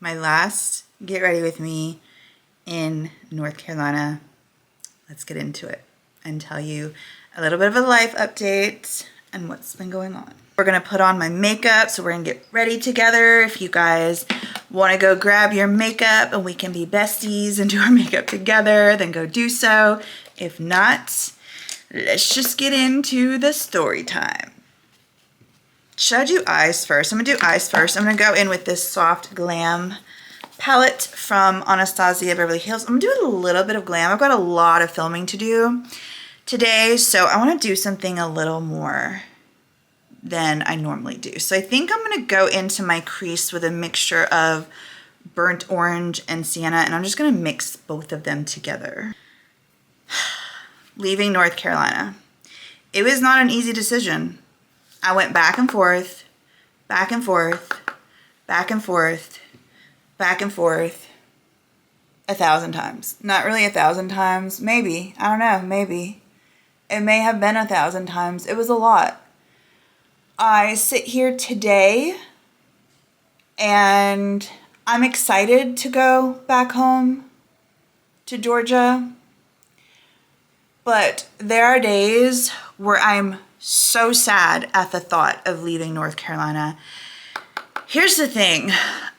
My last get ready with me in North Carolina. Let's get into it and tell you a little bit of a life update and what's been going on. We're gonna put on my makeup, so we're gonna get ready together. If you guys wanna go grab your makeup and we can be besties and do our makeup together, then go do so. If not, let's just get into the story time. Should I do eyes first? I'm gonna do eyes first. I'm gonna go in with this Soft Glam palette from Anastasia Beverly Hills. I'm gonna do a little bit of glam. I've got a lot of filming to do today, so I wanna do something a little more than I normally do. So I think I'm gonna go into my crease with a mixture of burnt orange and sienna, and I'm just gonna mix both of them together. Leaving North Carolina. It was not an easy decision. I went back and forth, back and forth, back and forth, back and forth 1,000 times. Not really 1,000 times, maybe. I don't know, maybe. It may have been 1,000 times. It was a lot. I sit here today and I'm excited to go back home to Georgia. But there are days where I'm so sad at the thought of leaving North Carolina. Here's the thing,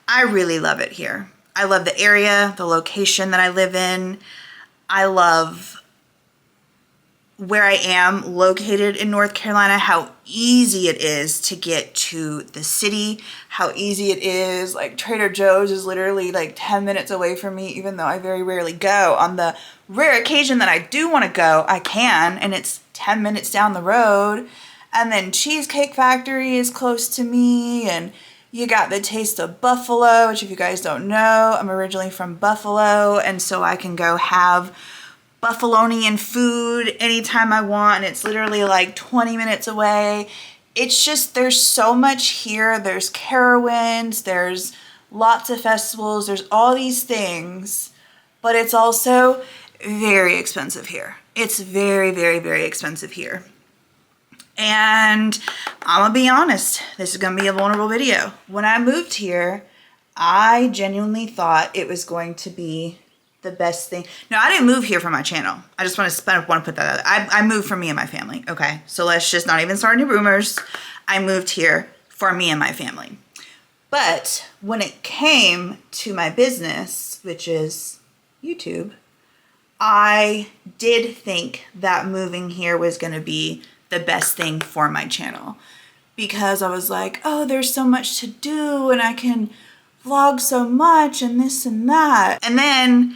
I really love it here. I love the area, the location that I live in. I love where I am located in North Carolina, how easy it is to get to the city, how easy it is. Like Trader Joe's is literally like 10 minutes away from me, even though I very rarely go. On the rare occasion that I do want to go, I can, and it's 10 minutes down the road. And then Cheesecake Factory is close to me, and you got the Taste of Buffalo, which if you guys don't know, I'm originally from Buffalo, and so I can go have Buffalonian food anytime I want, and it's literally like 20 minutes away. It's just, there's so much here. There's Carowinds, there's lots of festivals, there's all these things, but it's also very expensive here. It's very, very, very expensive here. And I'm gonna be honest, this is gonna be a vulnerable video. When I moved here, I genuinely thought it was going to be the best thing. No, I didn't move here for my channel. I just want to put that out. I moved for me and my family. Okay, so let's just not even start any rumors. I moved here for me and my family. But when it came to my business, which is YouTube, I did think that moving here was going to be the best thing for my channel, because I was like, oh, there's so much to do and I can vlog so much and this and that. And then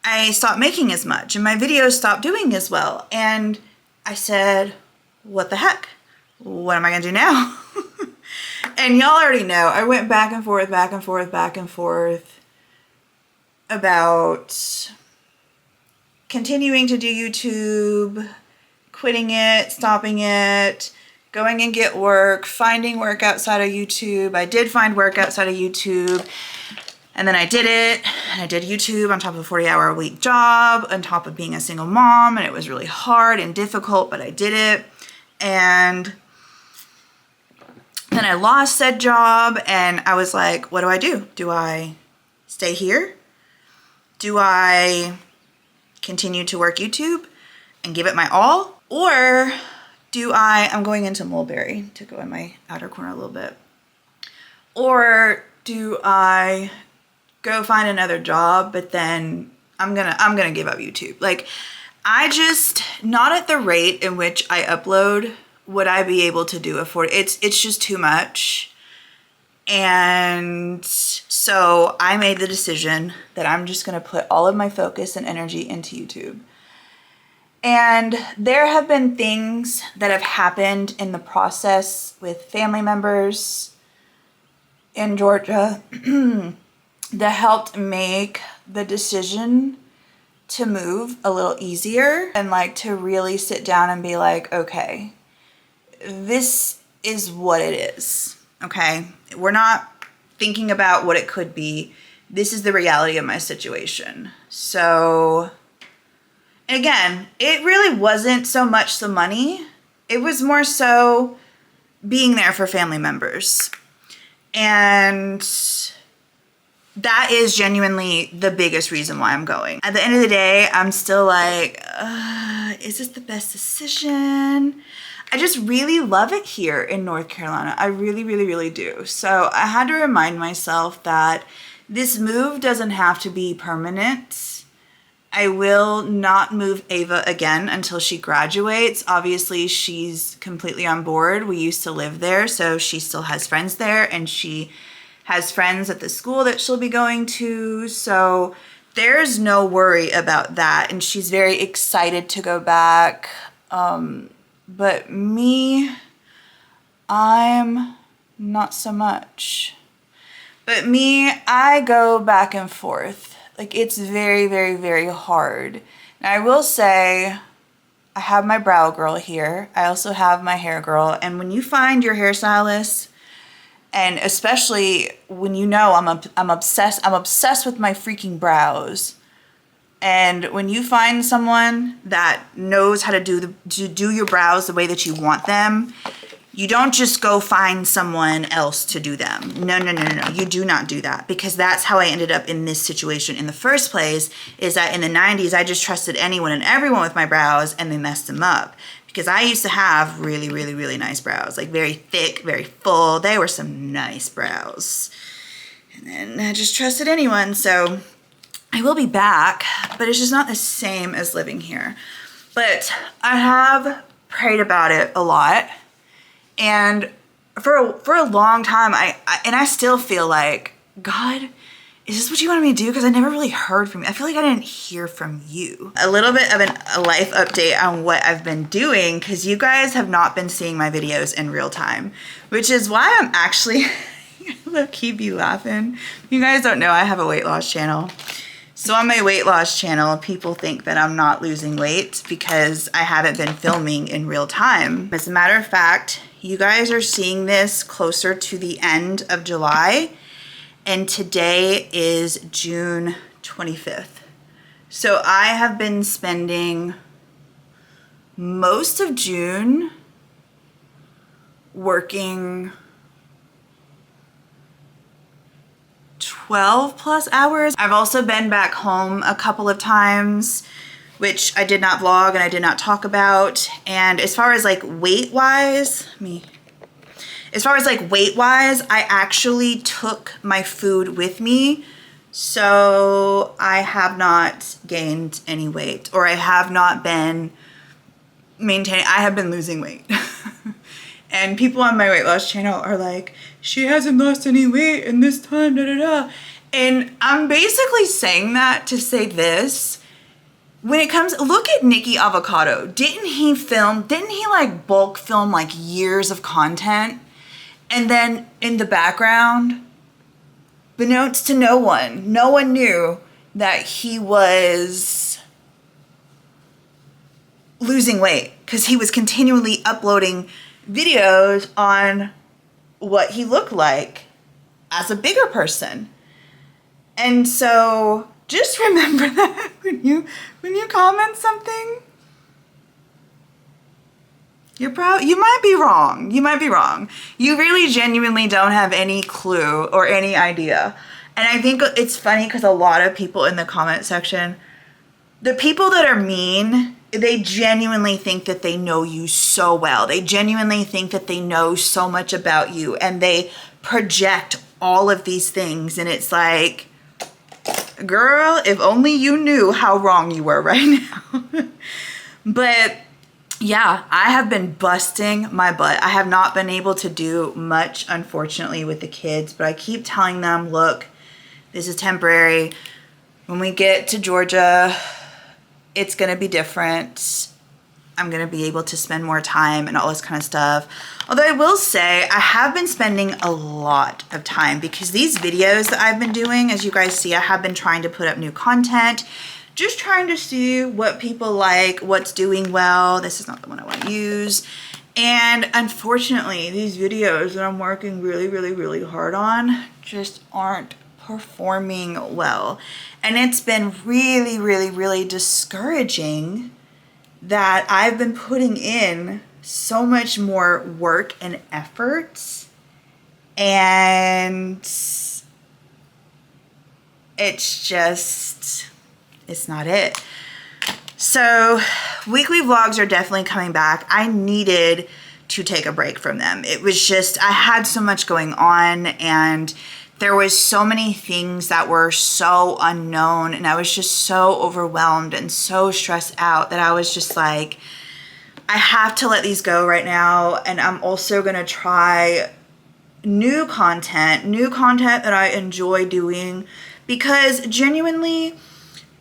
I stopped making as much and my videos stopped doing as well. And I said, what the heck? What am I gonna do now? And y'all already know, I went back and forth, back and forth, back and forth about continuing to do YouTube, quitting it, stopping it, going and get work, finding work outside of YouTube. I did find work outside of YouTube, and then I did it. And I did YouTube on top of a 40-hour-a-week job, on top of being a single mom, and it was really hard and difficult, but I did it. And then I lost said job, and I was like, what do I do? Do I stay here? Do I continue to work YouTube and give it my all? Or do I'm going into Mulberry to go in my outer corner a little bit. Or do I go find another job, but then I'm gonna give up YouTube? Like, I just, not at the rate in which I upload would I be able to do it's just too much. And so I made the decision that I'm just gonna put all of my focus and energy into YouTube. And there have been things that have happened in the process with family members in Georgia that helped make the decision to move a little easier, and like to really sit down and be like, okay, this is what it is, okay? We're not thinking about what it could be. This is the reality of my situation. So, and again, it really wasn't so much the money. It was more so being there for family members. And that is genuinely the biggest reason why I'm going. At the end of the day, I'm still like, is this the best decision? I just really love it here in North Carolina. I really, really, really do. So I had to remind myself that this move doesn't have to be permanent. I will not move Ava again until she graduates. Obviously, she's completely on board. We used to live there, so she still has friends there, and she has friends at the school that she'll be going to. So there's no worry about that, and she's very excited to go back. But me, I'm not so much. But me, I go back and forth. Like, it's very, very, very hard. Now, I will say, I have my brow girl here. I also have my hair girl. And when you find your hairstylist, and especially when you know I'm obsessed with my freaking brows. And when you find someone that knows how to do your brows the way that you want them, you don't just go find someone else to do them. No, no, no, no, no. You do not do that, because that's how I ended up in this situation in the first place, is that in the 90s, I just trusted anyone and everyone with my brows, and they messed them up. Because I used to have really, really, really nice brows, like very thick, very full. They were some nice brows. And then I just trusted anyone. So I will be back, but it's just not the same as living here. But I have prayed about it a lot. And for a long time, I still feel like, God, is this what you wanted me to do? Because I never really heard from you. I feel like I didn't hear from you. A little bit of a life update on what I've been doing, because you guys have not been seeing my videos in real time, which is why I'm actually, low-key be laughing. You guys don't know I have a weight loss channel. So on my weight loss channel, people think that I'm not losing weight because I haven't been filming in real time. As a matter of fact, you guys are seeing this closer to the end of July, and today is June 25th. So I have been spending most of June working 12 plus hours. I've also been back home a couple of times, which I did not vlog and I did not talk about. And as far as like weight wise, I actually took my food with me. So I have not gained any weight, or I have not been maintaining, I have been losing weight. And people on my weight loss channel are like, she hasn't lost any weight in this time, da da da. And I'm basically saying that to say this. When it comes, look at Nicky Avocado. Didn't he like bulk film like years of content? And then in the background, beknownst to no one knew that he was losing weight, because he was continually uploading videos on what he looked like as a bigger person. And so just remember that when you comment something, you might be wrong. You might be wrong. You really genuinely don't have any clue or any idea. And I think it's funny because a lot of people in the comment section, the people that are mean, they genuinely think that they know you so well. They genuinely think that they know so much about you, and they project all of these things. And it's like, girl, if only you knew how wrong you were right now. But yeah, I have been busting my butt. I have not been able to do much, unfortunately, with the kids, but I keep telling them, look, this is temporary. When we get to Georgia, it's gonna be different. I'm gonna be able to spend more time and all this kind of stuff. Although I will say, I have been spending a lot of time, because these videos that I've been doing, as you guys see, I have been trying to put up new content, just trying to see what people like, what's doing well. This is not the one I want to use. And unfortunately, these videos that I'm working really, really, really hard on just aren't performing well. And it's been really, really, really discouraging that I've been putting in so much more work and effort, and it's not it. So weekly vlogs are definitely coming back. I needed to take a break from them. It was just, I had so much going on, and there was so many things that were so unknown, and I was just so overwhelmed and so stressed out that I was just like, I have to let these go right now. And I'm also gonna try new content that I enjoy doing, because genuinely,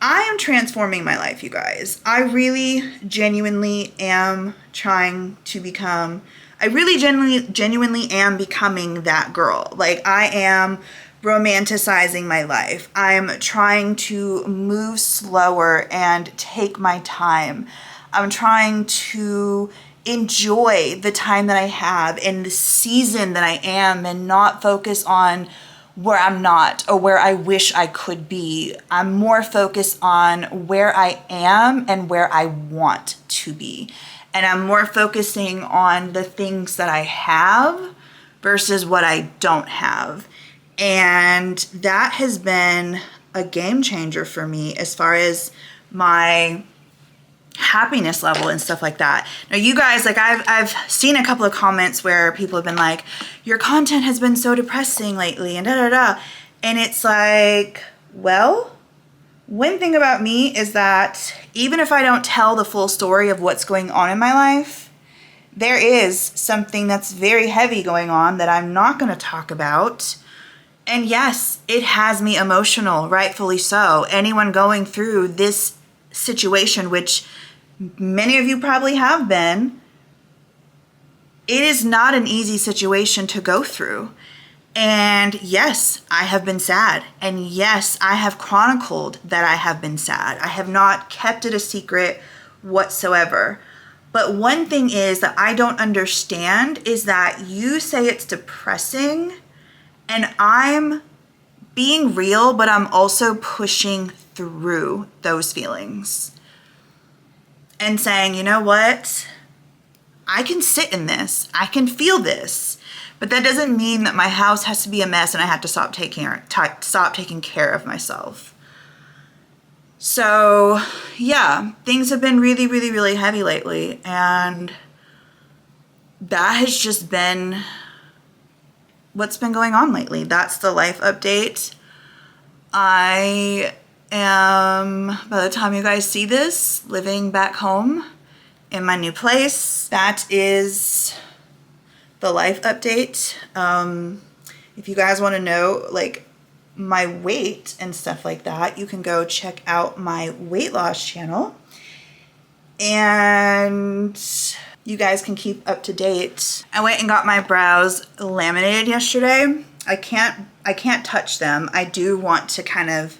I am transforming my life, you guys. I really genuinely am trying to become, I really genuinely am becoming that girl. Like, I am romanticizing my life. I'm trying to move slower and take my time. I'm trying to enjoy the time that I have and the season that I am, and not focus on where I'm not or where I wish I could be. I'm more focused on where I am and where I want to be. And I'm more focusing on the things that I have versus what I don't have. And that has been a game changer for me as far as my happiness level and stuff like that. Now, you guys, like, I've seen a couple of comments where people have been like, your content has been so depressing lately and da-da-da. And it's like, well, one thing about me is that even if I don't tell the full story of what's going on in my life, there is something that's very heavy going on that I'm not going to talk about. And yes, it has me emotional, rightfully so. Anyone going through this situation, which many of you probably have been, it is not an easy situation to go through. And yes, I have been sad. And yes, I have chronicled that I have been sad. I have not kept it a secret whatsoever. But one thing is that I don't understand is that you say it's depressing, and I'm being real, but I'm also pushing through those feelings and saying, you know what? I can sit in this. I can feel this. But that doesn't mean that my house has to be a mess and I have to stop taking care of myself. So yeah, things have been really, really, really heavy lately. And that has just been what's been going on lately. That's the life update. I am, by the time you guys see this, living back home in my new place. That is the life update. If you guys want to know, like, my weight and stuff like that, you can go check out my weight loss channel, and you guys can keep up to date. I went and got my brows laminated yesterday. I can't touch them. I do want to kind of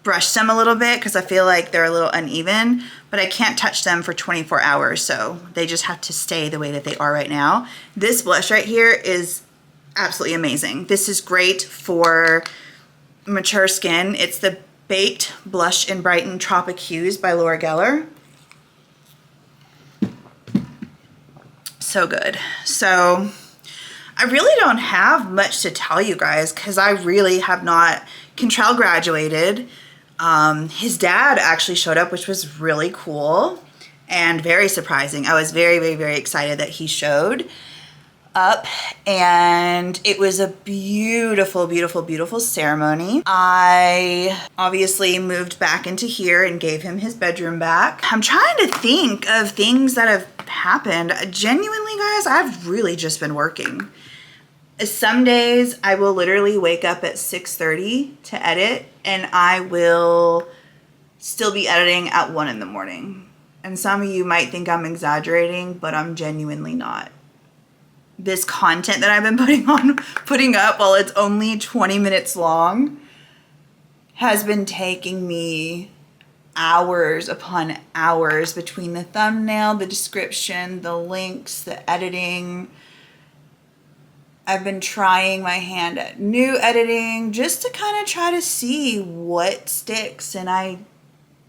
brush them a little bit because I feel like they're a little uneven, but I can't touch them for 24 hours. So they just have to stay the way that they are right now. This blush right here is absolutely amazing. This is great for mature skin. It's the Baked Blush and Brighten Tropic Hues by Laura Geller. So good. So I really don't have much to tell you guys because I really have not. Cantrell graduated. His dad actually showed up, which was really cool and very surprising. I was very, very, very excited that he showed up, and it was a beautiful, beautiful, beautiful ceremony. I obviously moved back into here and gave him his bedroom back. I'm trying to think of things that have happened. Genuinely, guys, I've really just been working. Some days I will literally wake up at 6:30 to edit, and I will still be editing at 1 in the morning. And some of you might think I'm exaggerating, but I'm genuinely not. This content that I've been putting up while it's only 20 minutes long has been taking me hours upon hours between the thumbnail, the description, the links, the editing. I've been trying my hand at new editing just to kind of try to see what sticks. And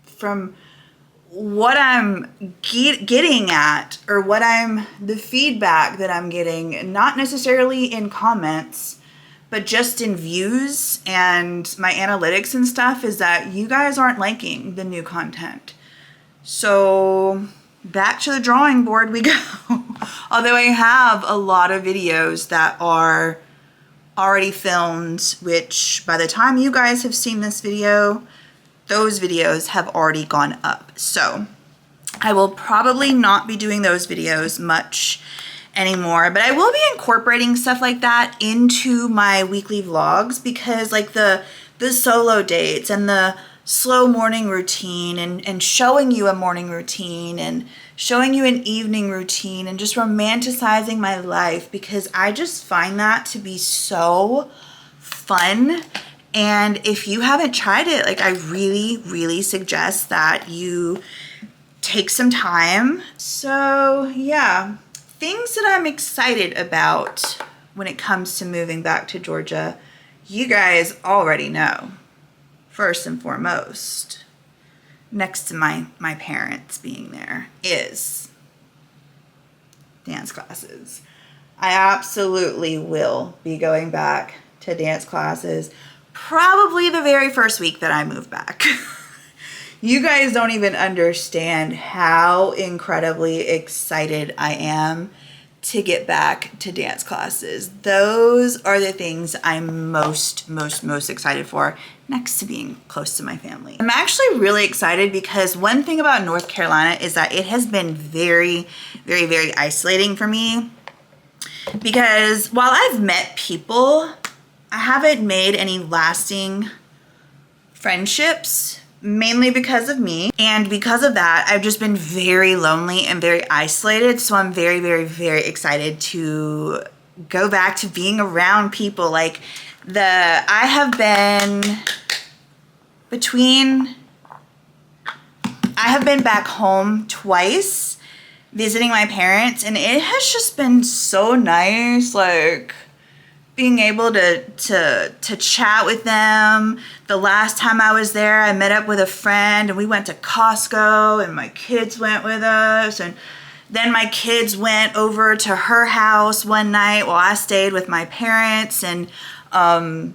from what I'm getting at, or the feedback that I'm getting, not necessarily in comments, but just in views and my analytics and stuff is that you guys aren't liking the new content. So back to the drawing board we go. Although I have a lot of videos that are already filmed, which by the time you guys have seen this video, those videos have already gone up. So I will probably not be doing those videos much anymore, but I will be incorporating stuff like that into my weekly vlogs, because like the solo dates and the slow morning routine and showing you a morning routine and showing you an evening routine and just romanticizing my life, because I just find that to be so fun. And if you haven't tried it, like I really suggest that you take some time. So yeah, things that I'm excited about when it comes to moving back to Georgia, you guys already know. First and foremost, next to my parents being there, is dance classes. I absolutely will be going back to dance classes probably the very first week that I move back. You guys don't even understand how incredibly excited I am to get back to dance classes. Those are the things I'm most excited for, next to being close to my family. I'm actually really excited because one thing about North Carolina is that it has been very isolating for me, because while I've met people, I haven't made any lasting friendships, mainly because of me. And because of that, I've just been very lonely and very isolated. So I'm very excited to go back to being around people. Like I have been back home twice visiting my parents, and it has just been so nice, like being able to chat with them. The last time I was there, I met up with a friend and we went to Costco, and my kids went with us, and then my kids went over to her house one night while I stayed with my parents, and they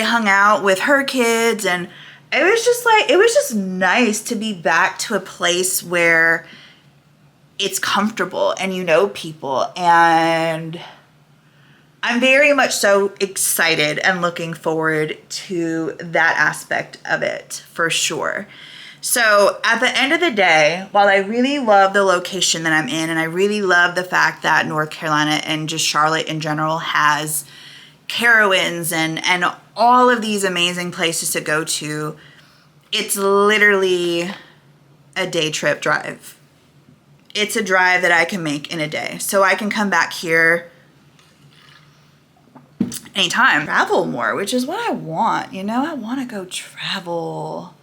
hung out with her kids, and it was just nice to be back to a place where it's comfortable and you know people. And I'm very much so excited and looking forward to that aspect of it for sure. So at the end of the day, while I really love the location that I'm in, and I really love the fact that North Carolina and just Charlotte in general has Carowinds and all of these amazing places to go to, it's literally a day trip drive. It's a drive that I can make in a day. So I can come back here anytime, travel more, which is what I want. You know, I want to go travel.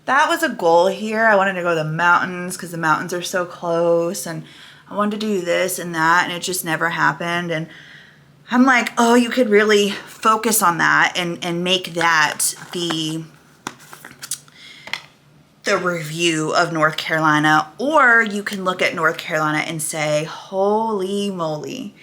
That was a goal here. I wanted to go to the mountains because the mountains are so close, and I wanted to do this and that, and it just never happened. And I'm like, oh, you could really focus on that and make that the review of North Carolina. Or you can look at North Carolina and say, holy moly,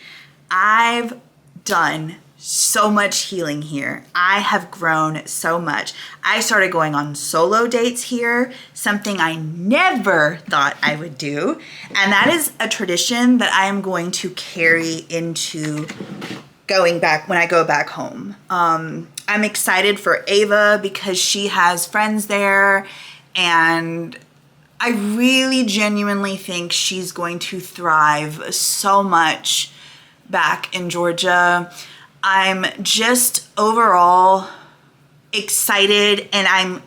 I've done so much healing here. I have grown so much. I started going on solo dates here, something I never thought I would do. And that is a tradition that I am going to carry into going back when I go back home. I'm excited for Ava because she has friends there, and I really genuinely think she's going to thrive so much back in Georgia. I'm just overall excited, and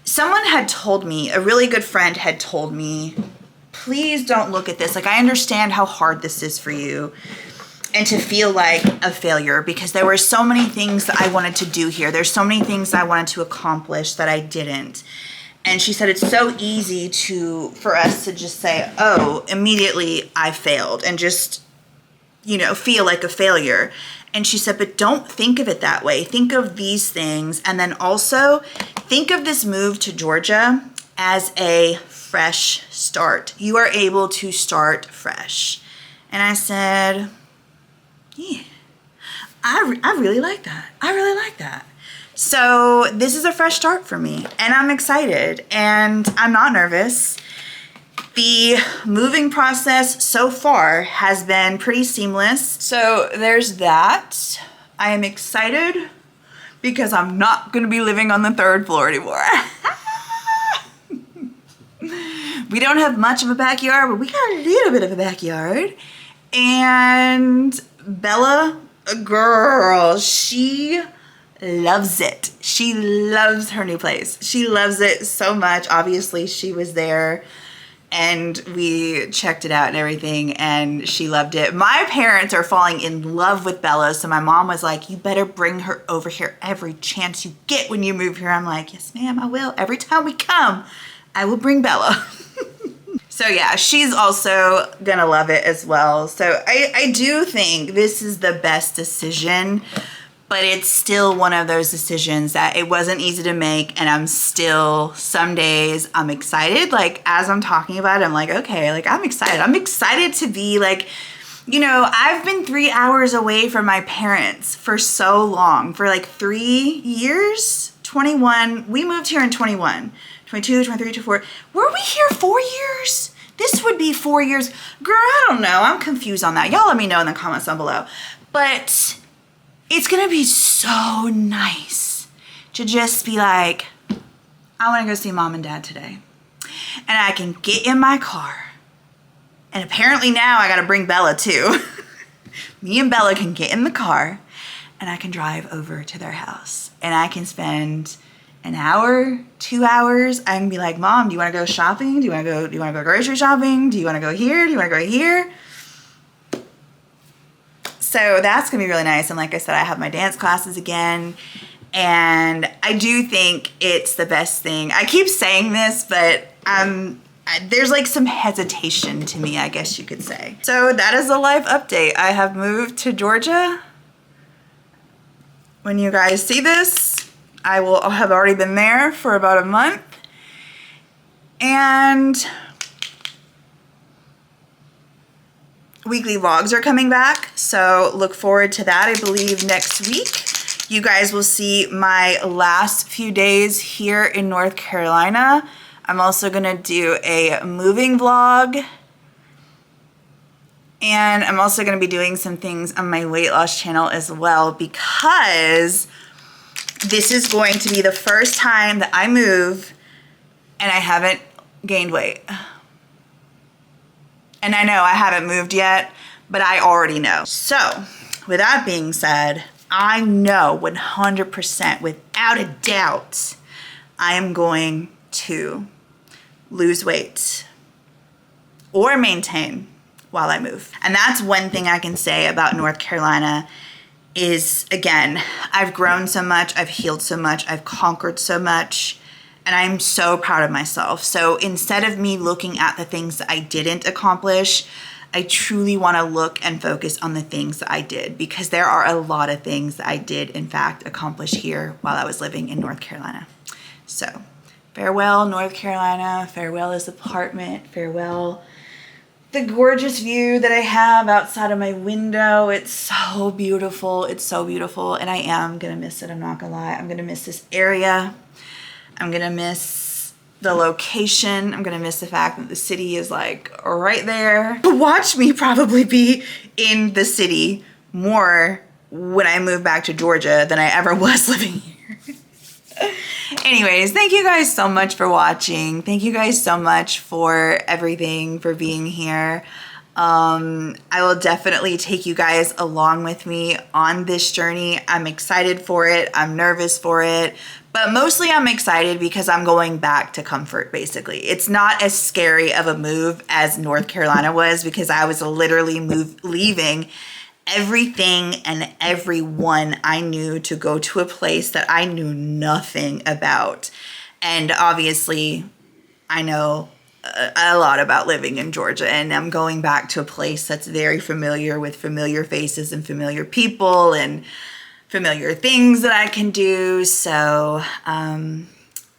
someone had told me, a really good friend had told me, please don't look at this. Like, I understand how hard this is for you and to feel like a failure, because there were so many things that I wanted to do here. There's so many things I wanted to accomplish that I didn't. And she said, it's so easy for us to just say, oh, immediately I failed, and just, you know, feel like a failure. And she said, but don't think of it that way. Think of these things. And then also think of this move to Georgia as a fresh start. You are able to start fresh. And I said, yeah, I really like that. I really like that. So this is a fresh start for me, and I'm excited, and I'm not nervous. The moving process so far has been pretty seamless. So there's that. I am excited because I'm not gonna be living on the 3rd floor anymore. We don't have much of a backyard, but we got a little bit of a backyard. And Bella, girl, she loves it. She loves her new place. She loves it so much. Obviously, she was there and we checked it out and everything, and she loved it. My parents are falling in love with Bella, so my mom was like, you better bring her over here every chance you get when you move here. I'm like, yes, ma'am, I will. Every time we come, I will bring Bella. So yeah, she's also gonna love it as well. So I do think this is the best decision, but it's still one of those decisions that it wasn't easy to make, and I'm still, some days I'm excited. Like as I'm talking about it, I'm like, okay, like I'm excited. I'm excited to be like, you know, I've been 3 hours away from my parents for so long, for like 3 years, 21. We moved here in 21. 22, 23, 24. Were we here 4 years? This would be 4 years. Girl, I don't know. I'm confused on that. Y'all let me know in the comments down below. But it's gonna be so nice to just be like, I wanna go see mom and dad today. And I can get in my car. And apparently now I gotta bring Bella too. Me and Bella can get in the car and I can drive over to their house. And I can spend an hour, 2 hours. I can be like, Mom, do you want to go shopping? Do you want to go grocery shopping? Do you want to go here? Do you want to go here? So that's going to be really nice. And like I said, I have my dance classes again. And I do think it's the best thing. I keep saying this, but there's like some hesitation to me, I guess you could say. So that is a life update. I have moved to Georgia. When you guys see this, I will have already been there for about a month, and weekly vlogs are coming back, so look forward to that. I believe next week you guys will see my last few days here in North Carolina. I'm also gonna do a moving vlog, and I'm also gonna be doing some things on my weight loss channel as well, because this is going to be the first time that I move and I haven't gained weight. And I know I haven't moved yet, but I already know. So with that being said, I know 100% without a doubt, I am going to lose weight or maintain while I move. And that's one thing I can say about North Carolina is, again, I've grown so much, I've healed so much, I've conquered so much, and I'm so proud of myself. So instead of me looking at the things that I didn't accomplish, I truly want to look and focus on the things that I did, because there are a lot of things that I did, in fact, accomplish here while I was living in North Carolina. So farewell, North Carolina, farewell this apartment, farewell the gorgeous view that I have outside of my window. It's so beautiful. It's so beautiful. And I am gonna miss it. I'm not gonna lie. I'm gonna miss this area. I'm gonna miss the location. I'm gonna miss the fact that the city is like right there. Watch me probably be in the city more when I move back to Georgia than I ever was living here. Anyways, thank you guys so much for watching. Thank you guys so much for everything, for being here. I will definitely take you guys along with me on this journey. I'm excited for it. I'm nervous for it. But mostly I'm excited because I'm going back to comfort, basically. It's not as scary of a move as North Carolina was, because I was literally leaving everything and everyone I knew to go to a place that I knew nothing about. And obviously, I know a lot about living in Georgia, and I'm going back to a place that's very familiar, with familiar faces and familiar people and familiar things that I can do. So I'm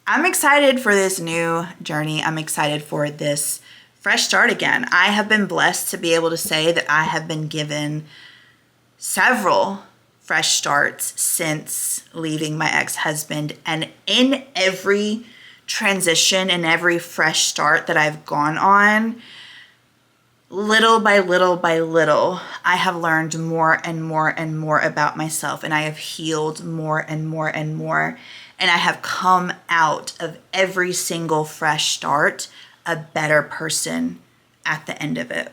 excited for this new journey. I'm excited for this fresh start again. I have been blessed to be able to say that I have been given several fresh starts since leaving my ex-husband. And in every transition and every fresh start that I've gone on, little by little by little, I have learned more and more and more about myself, and I have healed more and more and more. And I have come out of every single fresh start a better person at the end of it.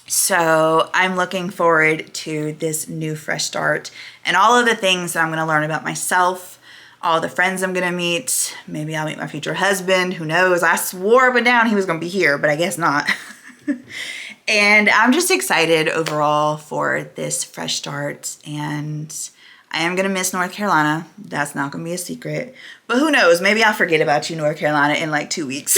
So I'm looking forward to this new fresh start and all of the things that I'm going to learn about myself, all the friends I'm going to meet. Maybe I'll meet my future husband. Who knows? I swore up and down he was going to be here, but I guess not. And I'm just excited overall for this fresh start. And I am going to miss North Carolina. That's not going to be a secret. But who knows? Maybe I'll forget about you, North Carolina, in like 2 weeks.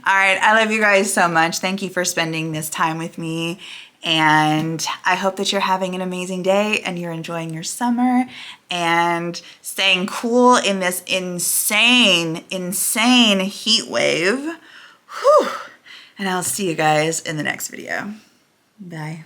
All right. I love you guys so much. Thank you for spending this time with me. And I hope that you're having an amazing day and you're enjoying your summer and staying cool in this insane, insane heat wave. Whew. And I'll see you guys in the next video. Bye.